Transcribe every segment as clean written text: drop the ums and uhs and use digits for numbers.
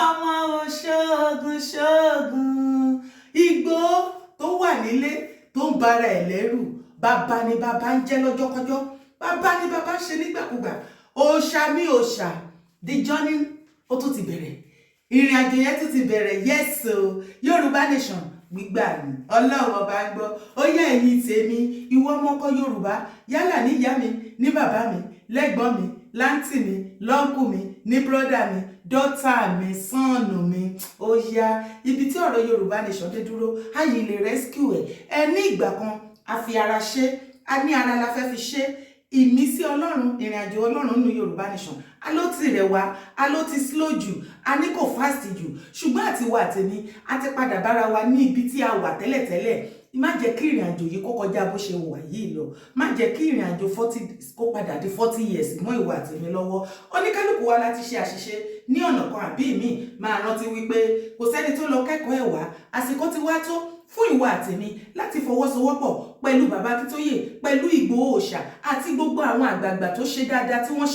ọmọ ṣoògùn ṣoògùn igbó tó wà nílé tó ń bara ẹ̀ lẹ́rù bàbá ni bàbá ń jẹ́ lọ́jọ́kọ́jọ́ bàbá ni bàbá ń ṣe nígbàkúgbà òòṣà mi òòṣà the journey ó tún ti bẹ̀rẹ̀ ìrìn àjò yẹn tún ti bẹ̀rẹ̀ yes o Yorùbá nation gbígbà ni Ọlọ́run ọba ń gbọ́ ó yẹ ẹ̀yin tèmi ìwọ ọmọkọ Yorùbá yálà níyá mi ní bàbá mi lẹ́gbọ́n mi láǹtì mi lọ́ńkù mi ní bírọ́dà mi dọ́tà mi sọ́ọ̀nù mi ó yá ibi tí ọ̀rọ̀ Yorùbá nation dé dúró ayé lè rescue ẹ ní ìgbà kan a fi ara ṣe a ní ara la fẹ́ fi ṣe ìmísí Ọlọ́run ìrìn àjò Ọlọ́run nínú Yorùbá nation a ló ti rẹ̀ wá a ló ti slow jù a ní kò fast jù ṣùgbọ́n àti wà tèmi a ti padà bára wa ní ibi tí a wà tẹ́lẹ̀tẹ́lẹ̀ má jẹ́ kí ìrìn àjò yìí kó kọjá bó ṣe wà yìí lọ má jẹ́ kí ìrìn àjò 40 kó padà di 40 years mọ́ ìwà tèmi lọ́wọ́ oníkálùkù wa láti ṣe àṣìṣe ní ọ̀nà kan àbí míì máa rántí wípé kò sẹ́ni tó lọ kẹ́kọ̀ọ́ ẹ̀wà àsìkò ti wá tó fún ìwà àtẹ̀mí láti fọwọ́sowọ́pọ̀ pẹ̀lú bàbá Akíntóyè pẹ̀lú Ìgbòho Òòṣà àti gbogbo àwọn àgbààgbà tó ṣe dáadáa tí wọ́n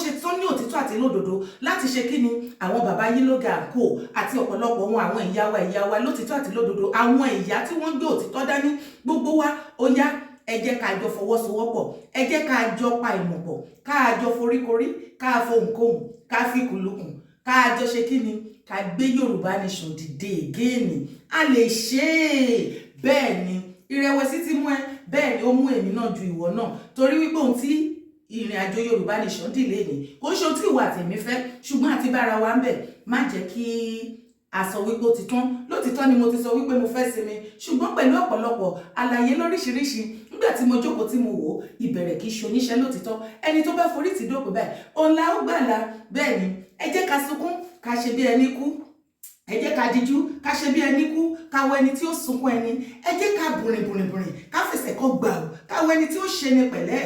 ṣe tán ní òtítọ́ àti lódodo láti ṣe kí ni àwọn bàbá Yínlógà kò àti ọ̀pọ̀lọpọ̀ wọn àwọn ìyá wa lótítọ́ àti lódodo àwọn ìyá tí wọ́n gbé òtítọ́ dání gbogbo wa ó yá ẹ jẹ́ ká jọ fọwọ́sowọ́pọ̀ ẹ jẹ́ ká jọ pa ìmọ̀ pọ̀ ká jọ foríkorí ká fohùnkóhùn ká fi kùlùkùn ká jọ ṣe kí ni ká gbé Yorùbá nation dìde again a lè ṣe é bẹ́ẹ̀ ni ìrẹ̀wẹ̀sì ti mú ẹ bẹ́ẹ̀ ni ó mú èmi náà ju ìwọ náà torí wípé ohun tí ìrìn àjò Yorùbá nation dìlé ni kò ń ṣe ohun tí ìwà tèmi fẹ́ ṣùgbọ́n àti bára wa ń bẹ̀ má jẹ́ kí a sọ wípé ó ti tán lótìtọ́ ni mo ti sọ wípé mo fẹ́ sinmi ṣùgbọ́n pẹ̀lú ọ̀pọ̀lọpọ̀ àlàyé lóríṣiríṣi nígbà tí mo jókòó tí mo wò ìbẹ̀rẹ̀ kì í ṣe oníṣẹ́ lótìtọ́ ẹni tó bá forí tì dópin báyìí òun la ó gbàlà bẹ́ẹ̀ ni ẹ jẹ́ ká sunkún ká ṣe bí ẹni kú ẹ jẹ́ ká dijú ká ṣe bí ẹni kú ká wo ẹni tí ó sunkún ẹni ẹ jẹ́ ká bùrìnbùrìnbùrìn ká fẹsẹ̀ kọ́ gbà ó ká wo ẹni tí ó ṣe ni pẹ̀lẹ́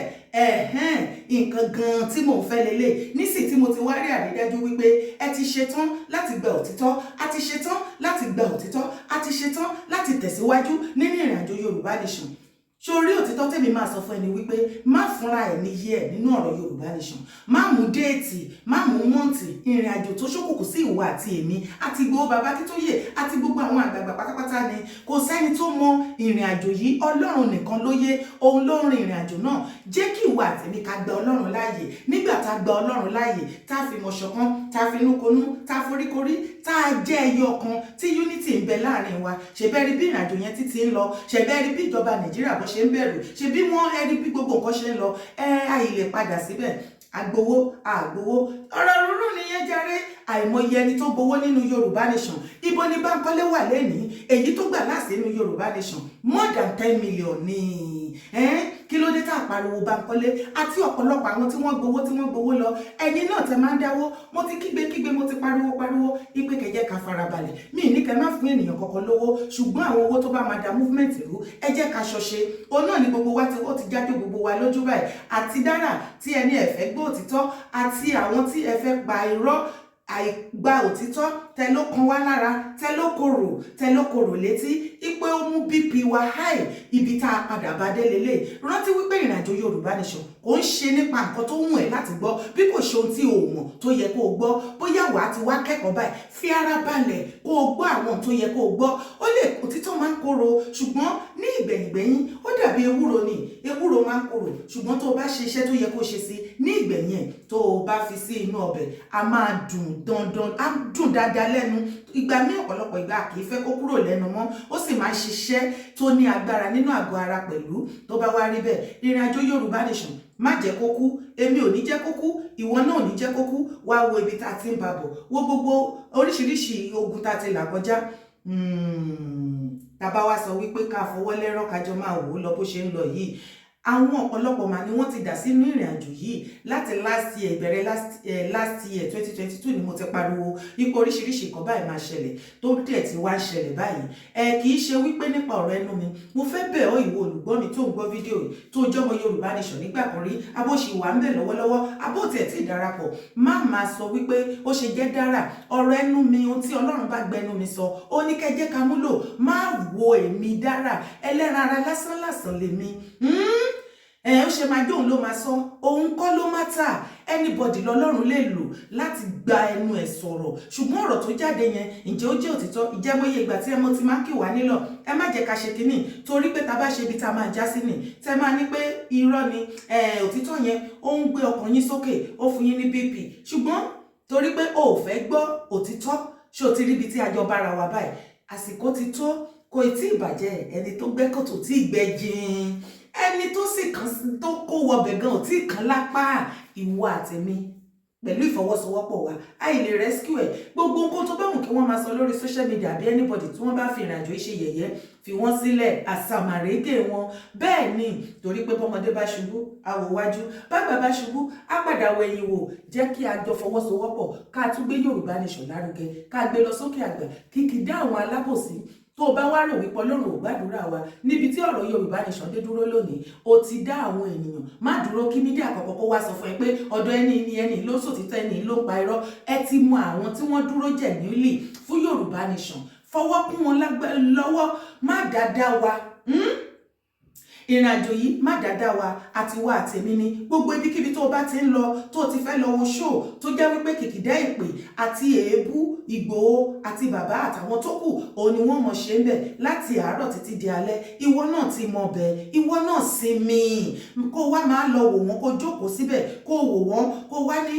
nǹkan gan tí mò ń fẹ́ lélẹ̀ nísìnyí tí mo ti wá rí àrídájú wípé ẹ ti ṣetán láti gba òtítọ́ a ti ṣetán láti gba òtítọ́ a ti ṣetán láti tẹ̀síwájú nínú ìrìn àjò Yorùbá nation sórí òtítọ́ tèmi máa sọ fún ẹni wípé má fúnra ẹ̀ níyì ẹ̀ nínú ọ̀rọ̀ Yorùbá nation má mú déètì má mú mọ́ǹtì ìrìn àjò tó ṣókùnkùn sí ìwọ àti èmi àti Ìgbòho bàbá Akíntóyè àti gbogbo àwọn àgbààgbà pátápátá ni kò sẹ́ni tó mọ ìrìn àjò yìí Ọlọ́run nìkan ló yé òun ló ń rin ìrìn àjò náà jẹ́ kí ìwọ àti èmi ká gba Ọlọ́run láàyè nígbà tá a gba Ọlọ́run láàyè tá a fi mọ̀ ṣọ̀kan tá a fi inúkonú tá a foríkorí tá a jẹ́ ẹyọ kan tí unity ń bẹ láàrin wa ṣèbẹ́rí bí ìrìn àjò yẹn títí ń lọ ṣèbẹ́rí bí ìjọba Nàìjíríà bó ṣe ń bẹ̀rù ṣe bí wọ́n ẹni bí gbogbo nǹkan ṣe ń lọ àyè lè padà síbẹ̀ àgbowó àgbowó ọ̀rọ̀ rúrú nìyẹn jàre àìmọye ẹni tó gbowó nínú Yorùbá nation ibo ni Bánkọ́lé wà lẹ́nìí èyí tó gbà láti nínú Yorùbá nation more than 10 million ni kí ló dé tá a pariwo Bánkọ́lé àti ọ̀pọ̀lọpọ̀ àwọn tí wọ́n gbowó lọ ẹ̀yin náà tẹ máa ń dáwó mo ti kígbe mo ti pariwo ipe kẹjẹ ká farabalẹ̀ mi ní kẹ má fún ènìyàn kankan lówó ṣùgbọ́n àwọn owó tó bá máa da movement rú ẹ jẹ́ ká ṣọṣe òun náà ni gbogbo wa ó ti jáde gbogbo wa lójú báyìí àti dára tí ẹni ẹ fẹ́ gbọ́ òtítọ́ àti àwọn tí ẹ fẹ́ pa irọ́ àìgbà òtítọ́ tẹ ló kan wá lára tẹ ló korò létí ipò ó mú BP wa high ibi tá a padà bá dé lélẹ̀ rántí wípé ìrìnàjò Yorùbá nation kò ń ṣe nípa nǹkan tó wù ẹ́ láti gbọ́ bí kò ṣe ohun tí o mọ̀ tó yẹ kó o gbọ́ bóyá wà á ti wá kẹ́kọ̀ọ́ báyìí fi ara balẹ̀ kó o gbọ́ àwọn tó yẹ kó o gbọ́ ó lè òtítọ́ máa ń korò ṣùgbọ́n ní ìgbẹ̀yìngbẹ̀yìn ó dàbí ewúro ni ewúro máa ń korò ṣùgbọ́n tó o bá ṣe iṣẹ́ tó yẹ kó o ṣe sí ní ìgbẹ̀yìn tó o bá fi sí inú ọbẹ̀ a máa dùn dandan á dùn dáadáa lẹ́nu ìgbà míì ọ̀pọ̀lọpọ̀ ìgbà kì í fẹ́ kó kúrò lẹ́nu mọ́ ó sì máa ń ṣiṣẹ́ tó ní agbára nínú àgọ́ ara pẹ̀lú tó bá wá rí bẹ́ẹ̀ ìrìn àjò Yorùbá nation má jẹ́ kó kú èmi ò ní jẹ́ kó kú ìwọ náà ò ní jẹ́ kó kú wá wo ibi tá a ti ń babọ̀ wo gbogbo oríṣiríṣi ogun tá a ti là kọjá tàbá wá sọ wípé ká fọwọ́ lẹ́rọ̀ kájọ máa wò ó lọ bó ṣe ń lọ yìí àwọn ọ̀pọ̀lọpọ̀ mà ni wọ́n ti dà sínú ìrìn àjò yìí láti ìbẹ̀rẹ̀ last year 2022 ni mo ti pariwo ipò oríṣiríṣi nǹkan báyìí máa ṣẹlẹ̀ tó dẹ̀ ti wá ṣẹlẹ̀ báyìí kì í ṣe wípé nípa ọ̀rọ̀ ẹnu mi mo fẹ́ bẹ̀ ọ́ ìwọ olùgbọ́ mi tó ń gbọ́ fídíò yìí tó jọmọ Yorùbá nation nígbà kan rí abóṣì wà ń bẹ̀ lọ́wọ́lọ́wọ́ abóòtí ẹ̀ tí ì darapọ̀ má máa sọ wípé ó ṣe jẹ́ dára ọ̀rọ̀ ẹnu mi ohun tí Ọlọ́run bá gbẹnu mi sọ ó ní kẹjẹ́ ká múlò má wo èmi dára ẹlẹ́ran ara lásán lèmi ó ṣe máa jóun ló máa sọ, òun kọ́ ló matter. Anybody lọ́lọ́run lè lò láti gba ẹnu ẹ̀ sọ̀rọ̀, ṣùgbọ́n ọ̀rọ̀ tó jáde yẹn ǹjẹ́ ó jẹ́ òtítọ́? Ǹjẹ́ mọ́yé ìgbà tí ẹmọ ti máa kì wá nílọ̀ ẹ má jẹ́ ká ṣe kínní torí pé ta bá ṣe ibi tá máa já sí nì tẹ́ máa ní pé irọ́ ni òtítọ́ yẹn ó ń gbé ọkàn yín sókè, ó fún yín ní BP, ṣùgbọ́n torí pé o ò fẹ́ gbọ́ òtítọ́, ṣé o ti rí ibi tí a jọ bára wa báyìí? Àsìkò ti tó, kò tí ì bàjẹ́, ẹni tó gbẹ́ kòtò tí ì gbẹ́ jìn, ẹni tó sì kàn tó kó wọbẹ̀ gan ò tí ì kàn lápá. Ìwọ àtẹ̀mí pẹ̀lú ìfọwọ́sowọ́pọ̀ wa a lè rescue ẹ̀. Gbogbo nǹkan tó bá wù kí wọ́n máa sọ lórí social media àbí anybody tí wọ́n bá fi ìrìnàjò ṣe yẹ̀yẹ́ fi wọ́n sílẹ̀ àsàmàrégè wọn. Bẹ́ẹ̀ ni torí pé bọ́mọdé bá ṣubú àwò wájú, bàgbà bá ṣubú á padà wọ ẹ̀yìn wò. Jẹ́ kí a jọ fọwọ́sowọ́pọ̀ ká tún gbé Yorùbá nation lárugẹ, ká gbé lọ sókè àgbà, kìkì dá àwọn alábòsí. Tó bá wá rò wípé Ọlọ́run ò gbàdúrà wa níbi tí ọ̀rọ̀ Yorùbá nation dé dúró lónìí, ó ti dá àwọn ènìyàn. Má dúró kí mídíà àkọ́kọ́ kó wá sọ fún ẹ pé ọ̀dọ̀ ẹni ló sòtítọ́, ẹni ló pa irọ́. Ẹ ti mọ àwọn tí wọ́n dúró genuinely fún Yorùbá nation. Fọwọ́ kún wọn lọ́wọ́, má dáadáa wa. Ìrìnàjò yìí má dáadáa wa àti wa àtẹ̀mí ni. Gbogbo ibikíbi tó bá ti ń lọ tó ti fẹ́ lọ wo show tó jẹ́ wípé kìkìdá ìpè àti èébú Ìgbòho àti bàbá àtàwọn tó kù òun ni wọ́n mọ̀ ṣe ń bẹ̀ láti àárọ̀ títí di alẹ́. Ìwọ náà ti mọ̀ bẹ́ẹ̀, ìwọ náà sinmi, kó wá máa lọ wò wọ́n, kó jókòó síbẹ̀ kó wò wọ́n, kó wá ní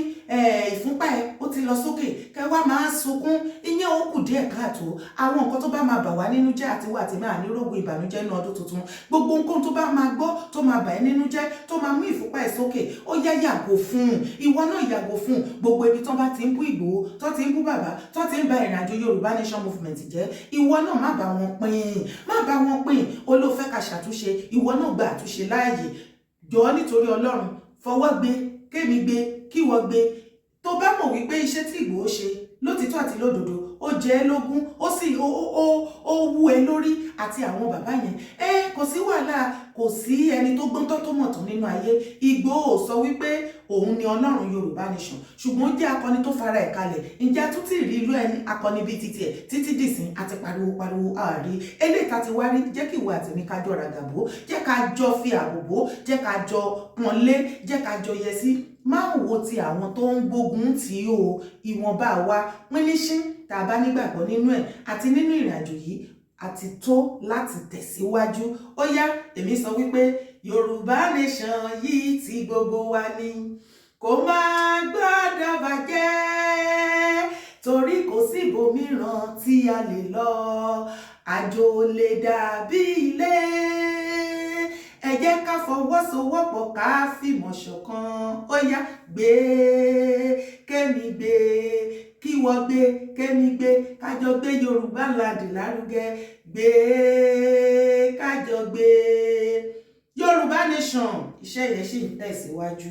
ìfúnpá ẹ ó ti lọ sókè, kẹ wá máa sunkún. Ìyẹn ó kù díẹ̀ káàtó. Àwọn nǹkan tó bá máa bà wá nínú jẹ́ àti wà àti máa ní rògbò ìbànújẹ́ ní ọdún tuntun. Gbogbo nǹkan tó bá máa gbọ́ tó máa bà ẹ́ nínú jẹ́, tó máa mú ìfúnpá ẹ̀ sókè, ó yá yàgò fún un. Ìwọ náà yàgò fún un. Gbogbo ibi tó bá ti ń bú Ìgbòho, tó ti ń bú bàbá, tó ti ń ba ìrìnàjò Yorùbá nation movement jẹ́, ìwọ náà má bá wọn pín, má bá wọn pín. Ó ló fẹ́ ká ṣàtúnṣe, ìwọ náà gba àtúnṣe láàyè. Jọ̀ọ́ nítorí Ọlọ́run, fọwọ́ gbé, kémi gbé, kíwọ gbé. Tó bá mọ̀ wípé iṣẹ́ tí Ìgbòho ṣe lótìtọ́ àti lódodo ó jẹ́ lógún, ó sì ó wú ẹ lórí àti àwọn bàbá yẹn. Kò sí wàhálà, kò sí ẹni tó gbọ́n tó mọ̀ tán nínú ayé. Ìgbòho sọ wípé òun ni Ọlọ́run Yorùbá nation, ṣùgbọ́n ó jẹ́ akọni tó fara ẹ̀ kalẹ̀. Ǹjẹ́ a tún ti rí irú ẹni akọni bíi titi ẹ̀ títí dìsín àti pariwo àárí eléyìí tá ti wá rí? Jẹ́ kí ìwọ àtẹ̀mí ká jọ ràgàbó, jẹ́ ká jọ fi àbòbó, jẹ́ ká jọ pọ́nlé, jẹ́ ká jọ yẹ sí. Má wo ti àwọn tó ń gbógun tí o, ìwọ̀nba wa píníṣín tá a bá nígbàgbọ́ nínú ẹ̀ àti nínú ìrìnàjò yìí àti tó láti tẹ̀síwájú. Ó yá, èmi sọ wípé Yorùbá nation yìí ti gbogbo wa ni, kò má gbọ́dọ̀ bàjẹ́ torí kò sí ibòmíràn tí a lè lọ, àjò lè dàbí ilé. Ẹ jẹ́ ká fọwọ́sowọ́pọ̀ ká fìmọ̀ ṣọ̀kan. Ó yá, gbé kémi gbé, kíwọ gbé, kémi gbé, kájọ gbé Yorùbá land lárugẹ. Gbé kájọ gbé Yorùbá nation. Iṣẹ́ yẹn ṣì ń tẹ̀síwájú.